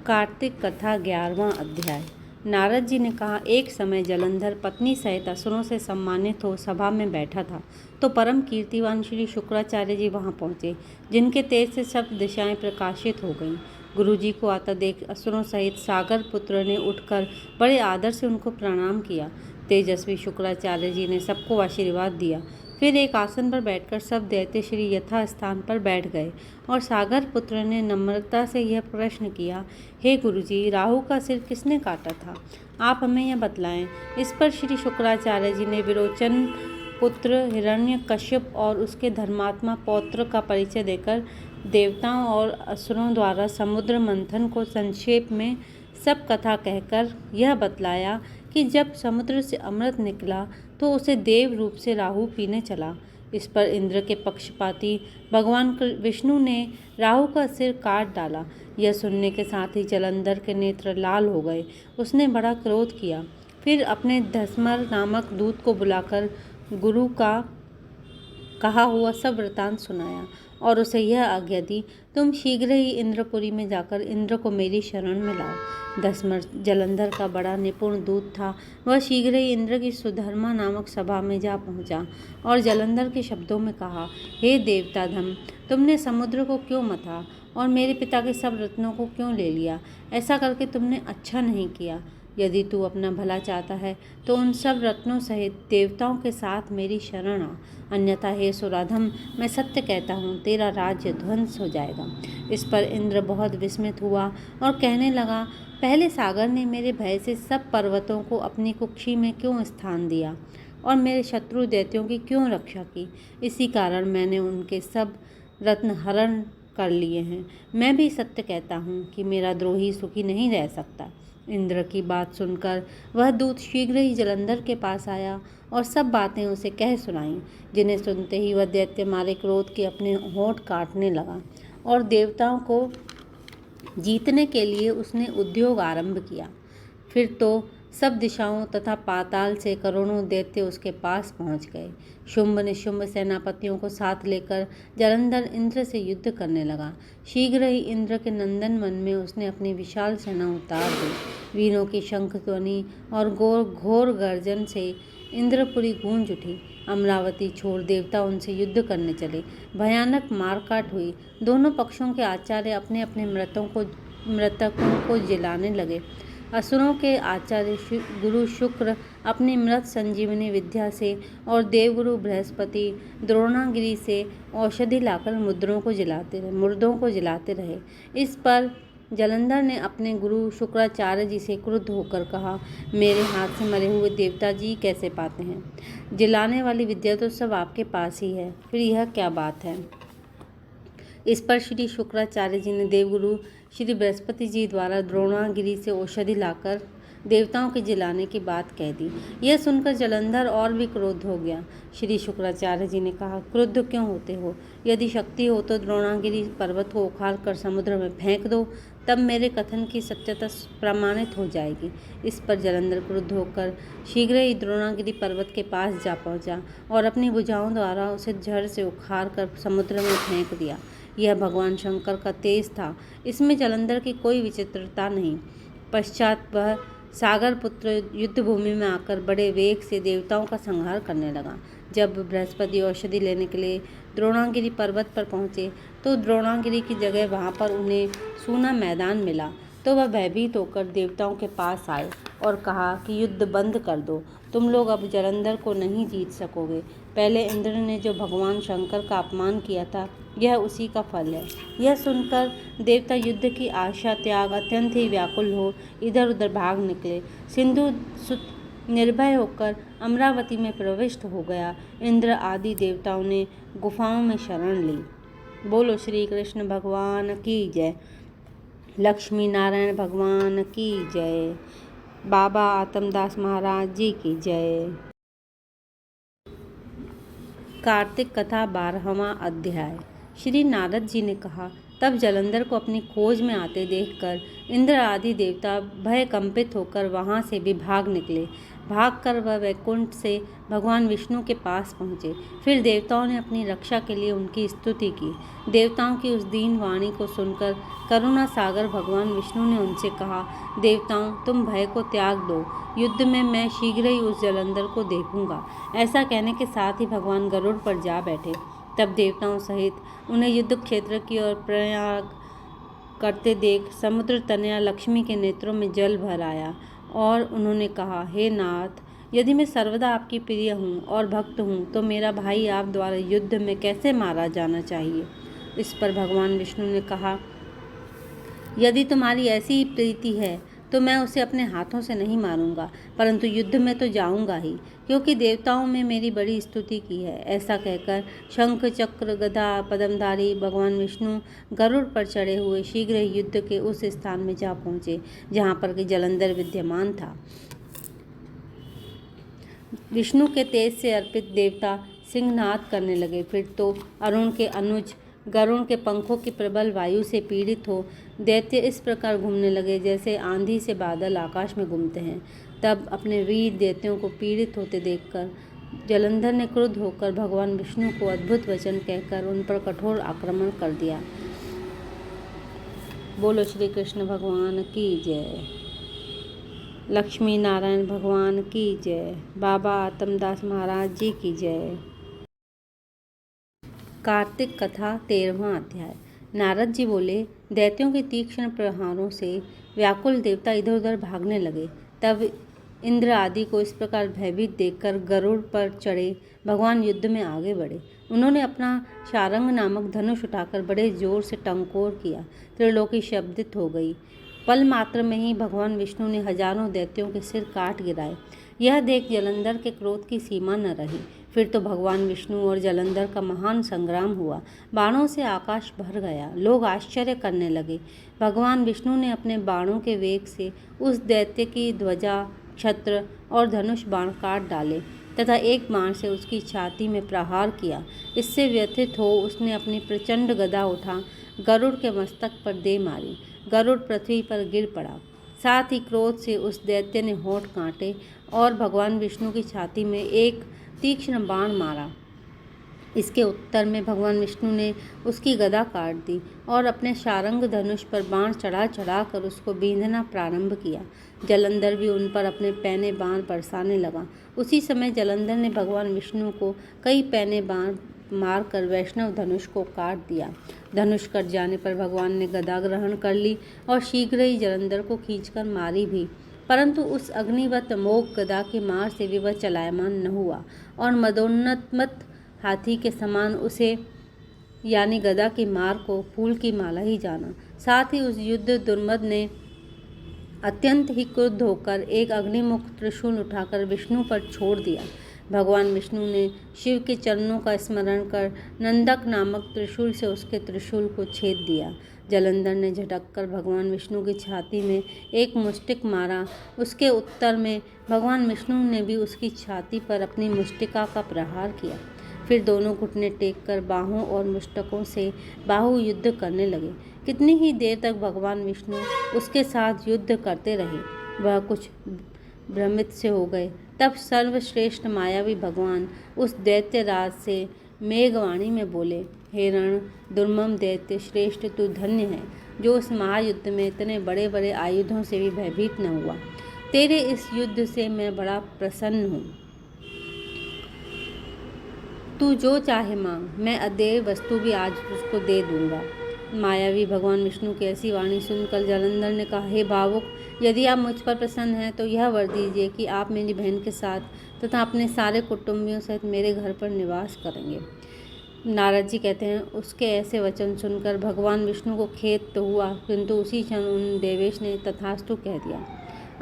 कार्तिक कथा 11वां अध्याय। नारद जी ने कहा, एक समय जलंधर पत्नी सहित असुरों से सम्मानित हो सभा में बैठा था तो परम कीर्तिवान श्री शुक्राचार्य जी वहां पहुंचे, जिनके तेज से सब दिशाएं प्रकाशित हो गईं। गुरु जी को आता देख असुरों सहित सागर पुत्र ने उठकर बड़े आदर से उनको प्रणाम किया। तेजस्वी शुक्राचार्य जी ने सबको आशीर्वाद दिया। फिर एक आसन पर बैठकर सब दैत्य श्री यथा स्थान पर बैठ गए और सागर पुत्र ने नम्रता से यह प्रश्न किया, हे गुरुजी, राहु का सिर किसने काटा था? आप हमें यह बतलाएं। इस पर श्री शुक्राचार्य जी ने विरोचन पुत्र हिरण्यकश्यप और उसके धर्मात्मा पौत्र का परिचय देकर देवताओं और असुरों द्वारा समुद्र मंथन को संक्षेप में सब कथा कहकर यह बतलाया कि जब समुद्र से अमृत निकला तो उसे देव रूप से राहु पीने चला। इस पर इंद्र के पक्षपाती भगवान विष्णु ने राहु का सिर काट डाला। यह सुनने के साथ ही जलंधर के नेत्र लाल हो गए। उसने बड़ा क्रोध किया। फिर अपने धस्मर नामक दूत को बुलाकर गुरु का कहा हुआ सब वृतांत सुनाया और उसे यह आज्ञा दी, तुम शीघ्र ही इंद्रपुरी में जाकर इंद्र को मेरी शरण में लाओ। धस्मर जलंधर का बड़ा निपुण दूत था। वह शीघ्र ही इंद्र की सुधर्मा नामक सभा में जा पहुंचा और जलंधर के शब्दों में कहा, हे देवता धम, तुमने समुद्र को क्यों मथा और मेरे पिता के सब रत्नों को क्यों ले लिया? ऐसा करके तुमने अच्छा नहीं किया। यदि तू अपना भला चाहता है तो उन सब रत्नों सहित देवताओं के साथ मेरी शरण आ, अन्यथा हे सुराधम, मैं सत्य कहता हूँ, तेरा राज्य ध्वंस हो जाएगा। इस पर इंद्र बहुत विस्मित हुआ और कहने लगा, पहले सागर ने मेरे भय से सब पर्वतों को अपनी कुक्षी में क्यों स्थान दिया और मेरे शत्रु दैत्यों की क्यों रक्षा की? इसी कारण मैंने उनके सब रत्न हरण कर लिए हैं। मैं भी सत्य कहता हूँ कि मेरा द्रोही सुखी नहीं रह सकता। इंद्र की बात सुनकर वह दूत शीघ्र ही जलंधर के पास आया और सब बातें उसे कह सुनाईं, जिन्हें सुनते ही वह दैत्य मारे क्रोध के अपने होंठ काटने लगा और देवताओं को जीतने के लिए उसने उद्योग आरंभ किया। फिर तो सब दिशाओं तथा पाताल से करोड़ों दैत्य उसके पास पहुंच गए। शुंभ निशुंभ सेनापतियों को साथ लेकर जलंधर इंद्र से युद्ध करने लगा। शीघ्र ही इंद्र के नंदन वन में उसने अपनी विशाल सेना उतार दी। वीरों की शंख ध्वनि और घोर गर्जन से इंद्रपुरी गूंज उठी। अमरावती छोड़ देवता उनसे युद्ध करने चले। भयानक मारकाट हुई। दोनों पक्षों के आचार्य अपने अपने मृतकों को जिलाने लगे। असुरों के आचार्य गुरु शुक्र अपनी मृत संजीवनी विद्या से और देवगुरु बृहस्पति द्रोणागिरी से औषधि लाकर मुर्दों को जिलाते रहे। इस पर जलंधर ने अपने गुरु शुक्राचार्य जी से क्रुद्ध होकर कहा, मेरे हाथ से मरे हुए देवता जी कैसे पाते हैं? जिलाने वाली विद्या तो सब आपके पास ही है, फिर यह क्या बात है? इस पर श्री शुक्राचार्य जी ने देवगुरु श्री बृहस्पति जी द्वारा द्रोणागिरी से औषधि लाकर देवताओं के जिलाने की बात कह दी। यह सुनकर जलंधर और भी क्रोध हो गया। श्री शुक्राचार्य जी ने कहा, क्रुद्ध क्यों होते हो? यदि शक्ति हो तो द्रोणागिरी पर्वत को उखाड़ कर समुद्र में फेंक दो, तब मेरे कथन की सत्यता प्रमाणित हो जाएगी। इस पर जलंधर क्रुद्ध होकर शीघ्र ही द्रोणागिरी पर्वत के पास जा पहुंचा और अपनी भुजाओं द्वारा उसे जड़ से उखाड़ कर समुद्र में फेंक दिया। यह भगवान शंकर का तेज था। इसमें जलंधर की कोई विचित्रता नहीं। पश्चात वह सागर पुत्र युद्धभूमि में आकर बड़े वेग से देवताओं का संहार करने लगा। जब बृहस्पति औषधि लेने के लिए द्रोणागिरी पर्वत पर पहुंचे तो द्रोणागिरी की जगह वहां पर उन्हें सूना मैदान मिला। तो वह भयभीत होकर देवताओं के पास आए और कहा कि युद्ध बंद कर दो, तुम लोग अब जलंधर को नहीं जीत सकोगे। पहले इंद्र ने जो भगवान शंकर का अपमान किया था, यह उसी का फल है। यह सुनकर देवता युद्ध की आशा त्याग अत्यंत ही व्याकुल हो इधर उधर भाग निकले। सिंधु सुत निर्भय होकर अमरावती में प्रविष्ट हो गया। इंद्र आदि देवताओं ने गुफाओं में शरण ली। बोलो श्री कृष्ण भगवान की जय। लक्ष्मी नारायण भगवान की जय। बाबा आत्मदास महाराज जी की जय। कार्तिक कथा 12वां अध्याय। श्री नारद जी ने कहा, तब जलंधर को अपनी खोज में आते देखकर इंद्र आदि देवता भय कंपित होकर वहां से भी भाग निकले। भागकर वह वैकुंठ से भगवान विष्णु के पास पहुँचे। फिर देवताओं ने अपनी रक्षा के लिए उनकी स्तुति की। देवताओं की उस दीन वाणी को सुनकर करुणा सागर भगवान विष्णु ने उनसे कहा, देवताओं, तुम भय को त्याग दो, युद्ध में मैं शीघ्र ही उस जलंधर को देखूंगा। ऐसा कहने के साथ ही भगवान गरुड़ पर जा बैठे। तब देवताओं सहित उन्हें युद्ध क्षेत्र की ओर प्रयाग करते देख समुद्र तनया लक्ष्मी के नेत्रों में जल भर आया और उन्होंने कहा, हे नाथ, यदि मैं सर्वदा आपकी प्रिय हूँ और भक्त हूँ तो मेरा भाई आप द्वारा युद्ध में कैसे मारा जाना चाहिए। इस पर भगवान विष्णु ने कहा, यदि तुम्हारी ऐसी ही प्रीति है तो मैं उसे अपने हाथों से नहीं मारूंगा, परंतु युद्ध में तो जाऊंगा ही, क्योंकि देवताओं में मेरी बड़ी स्तुति की है। ऐसा कहकर शंख चक्र गदा पद्मधारी भगवान विष्णु गरुड़ पर चढ़े हुए शीघ्र ही युद्ध के उस स्थान में जा पहुँचे जहाँ पर कि जलंधर विद्यमान था। विष्णु के तेज से अर्पित देवता सिंहनाद करने लगे। फिर तो अरुण के अनुज गरुड़ के पंखों की प्रबल वायु से पीड़ित हो दैत्य इस प्रकार घूमने लगे जैसे आंधी से बादल आकाश में घूमते हैं। तब अपने वीर दैत्यों को पीड़ित होते देखकर जलंधर ने क्रुद्ध होकर भगवान विष्णु को अद्भुत वचन कहकर उन पर कठोर आक्रमण कर दिया। बोलो श्री कृष्ण भगवान की जय। लक्ष्मी नारायण भगवान की जय। बाबा आत्मदास महाराज जी की जय। कार्तिक कथा 13वां अध्याय। नारद जी बोले, दैत्यों के तीक्ष्ण प्रहारों से व्याकुल देवता इधर उधर भागने लगे। तब इंद्र आदि को इस प्रकार भयभीत देखकर गरुड़ पर चढ़े भगवान युद्ध में आगे बढ़े। उन्होंने अपना शारंग नामक धनुष उठाकर बड़े जोर से टंकोर किया। त्रिलोकी शब्दित हो गई। पल मात्र में ही भगवान विष्णु ने हजारों दैत्यों के सिर काट गिराए। यह देख जलंधर के क्रोध की सीमा न रही। फिर तो भगवान विष्णु और जलंधर का महान संग्राम हुआ। बाणों से आकाश भर गया। लोग आश्चर्य करने लगे। भगवान विष्णु ने अपने बाणों के वेग से उस दैत्य की ध्वजा, छत्र और धनुष बाण काट डाले तथा एक बाण से उसकी छाती में प्रहार किया। इससे व्यथित हो उसने अपनी प्रचंड गदा उठा गरुड़ के मस्तक पर दे मारी। गरुड़ पृथ्वी पर गिर पड़ा। साथ ही क्रोध से उस दैत्य ने होंठ काटे और भगवान विष्णु की छाती में एक तीक्ष्ण बाण मारा। इसके उत्तर में भगवान विष्णु ने उसकी गदा काट दी और अपने शारंग धनुष पर बाण चढ़ा चढ़ाकर उसको बींधना प्रारंभ किया। जलंधर भी उन पर अपने पैने बाण बरसाने लगा। उसी समय जलंधर ने भगवान विष्णु को कई पैने बाण मारकर वैष्णव धनुष को काट दिया। धनुष कट जाने पर भगवान ने गदा ग्रहण कर ली और शीघ्र ही जलंधर को खींचकर मारी भी, परंतु उस अग्निवत मोग गदा के मार से भी वह चलायमान न हुआ और मदोन्नत हाथी के समान उसे यानी गदा की मार को फूल की माला ही जाना। साथ ही उस युद्ध दुर्मद ने अत्यंत ही क्रुद्ध होकर एक अग्निमुख त्रिशूल उठाकर विष्णु पर छोड़ दिया। भगवान विष्णु ने शिव के चरणों का स्मरण कर नंदक नामक त्रिशूल से उसके त्रिशूल को छेद दिया। जलंधर ने झटककर भगवान विष्णु की छाती में एक मुष्टिक मारा। उसके उत्तर में भगवान विष्णु ने भी उसकी छाती पर अपनी मुष्टिका का प्रहार किया। फिर दोनों घुटने टेककर बाहों और मुष्टकों से बाहु युद्ध करने लगे। कितनी ही देर तक भगवान विष्णु उसके साथ युद्ध करते रहे। वह कुछ भ्रमित से हो गए। तब सर्वश्रेष्ठ मायावी भगवान उस दैत्य राज से मेघवाणी में बोले, हे रण दुर्मम दैत्य श्रेष्ठ, तू धन्य है जो उस महायुद्ध में इतने बड़े बड़े आयुधों से भी भयभीत न हुआ। तेरे इस युद्ध से मैं बड़ा प्रसन्न हूँ। तू जो चाहे मांग, मैं अदेय वस्तु भी आज उसको दे दूंगा। मायावी भगवान विष्णु की ऐसी वाणी सुनकर जलंधर ने कहा, हे भावुक, यदि आप मुझ पर प्रसन्न हैं तो यह वर दीजिए कि आप मेरी बहन के साथ तथा अपने सारे कुटुंबियों सहित मेरे घर पर निवास करेंगे। नारद जी कहते हैं, उसके ऐसे वचन सुनकर भगवान विष्णु को खेद तो हुआ, किंतु उसी क्षण उन देवेश ने तथास्तु कह दिया।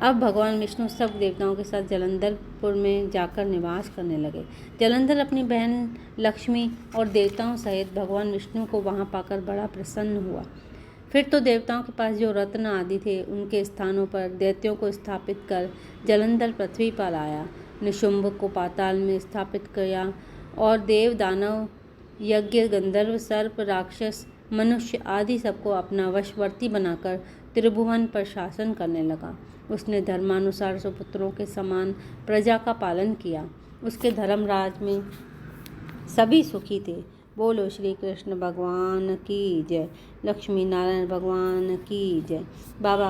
अब भगवान विष्णु सब देवताओं के साथ जलंधरपुर में जाकर निवास करने लगे। जलंधर अपनी बहन लक्ष्मी और देवताओं सहित भगवान विष्णु को वहां पाकर बड़ा प्रसन्न हुआ। फिर तो देवताओं के पास जो रत्न आदि थे उनके स्थानों पर दैत्यों को स्थापित कर जलंधर पृथ्वी पर आया। निशुंभ को पाताल में स्थापित किया और देव दानव यज्ञ गंधर्व सर्प राक्षस मनुष्य आदि सबको अपना वशवर्ती बनाकर त्रिभुवन पर शासन करने लगा। उसने धर्मानुसार सुपुत्रों के समान प्रजा का पालन किया। उसके धर्मराज में सभी सुखी थे। बोलो श्री कृष्ण भगवान की जय। लक्ष्मी नारायण भगवान की जय। बाबा